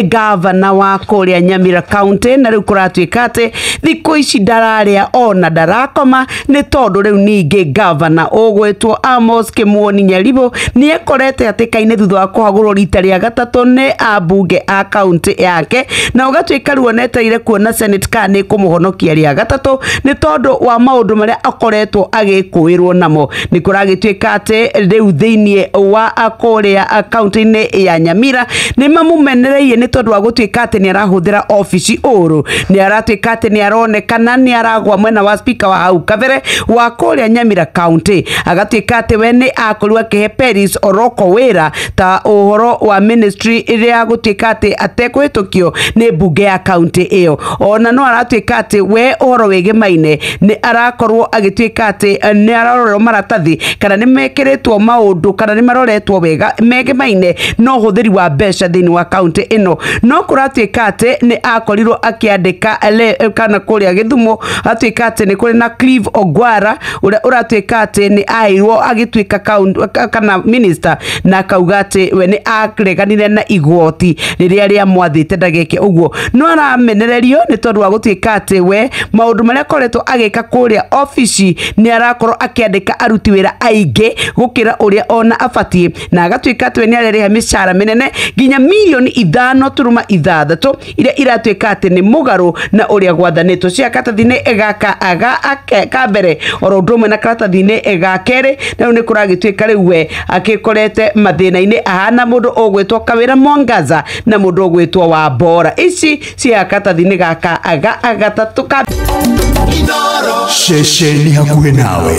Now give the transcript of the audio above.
gavana wa kuria Nyamira County na riu kuratuika ati thikũ ici ndararia ona ndarakoma ni tondu riu ningi gavana ugwetwo Amos Kimwoni Nyaribo ni ekorete atikaine thutha wa kuhagurwo rita ria gatatu ni abunge a county yake na ugatuika ruoneteire kuona senate kana kumuhonokia ria gatatu ni tondu wa maundu maria akoretwo agikuirwo namo ni kuragituika ati riu thiini wa akuria county-ini ya Nyamira ni mamumenereiye ni tondu wa gutuika ati ni arahuthira office uru ni aratuika ati ni aronekana ni aragwa mwena wa speaker wa hau kabere wa kuria Nyamira County agatuika ati we ni akorwa ke Peris Oroko wira ta uhoro wa ministry iria gutuika ati atekwitokio ni bunge ya county iyo ona no aratuika ati we uhoro wegemaine ni arakorwo agituika ati ni ararorwo maratathi kana ni mekiritwo maundu kana ni maroretwo wega megemaine no huthiri wa besha thini wa county ino no kuratuika ati ni akorirwo akiandika kana kuria Githumo atuika ati ni kuri na Clive Ogwara uria uratuika ati ni airwo agituika kana minister na kauga ati we ni akreganire na igoti riria ria mwathite ndageke uguo no aramenererio ni tondu wa gutuika ati we maundu maria koretwo agika kuria office ni arakorwo akiandika aruti wira aingi gukira uria ona abatie na agatuika ati we ni areriha mishara minene ginya milioni 5.6 iria iratuika ati ni mugaru na uria gwathanitwo cia katathine egaka aga kabere oro ndumwe na katathine egakere na ni kuragituika riu we akikorete mathina-ini ahana mundu ogwetwo Kawira Mwangaza na mundu ogwetwo wa Bora ici cia katathine gaka aga agatatu ka Shesheni hakuhe nawe.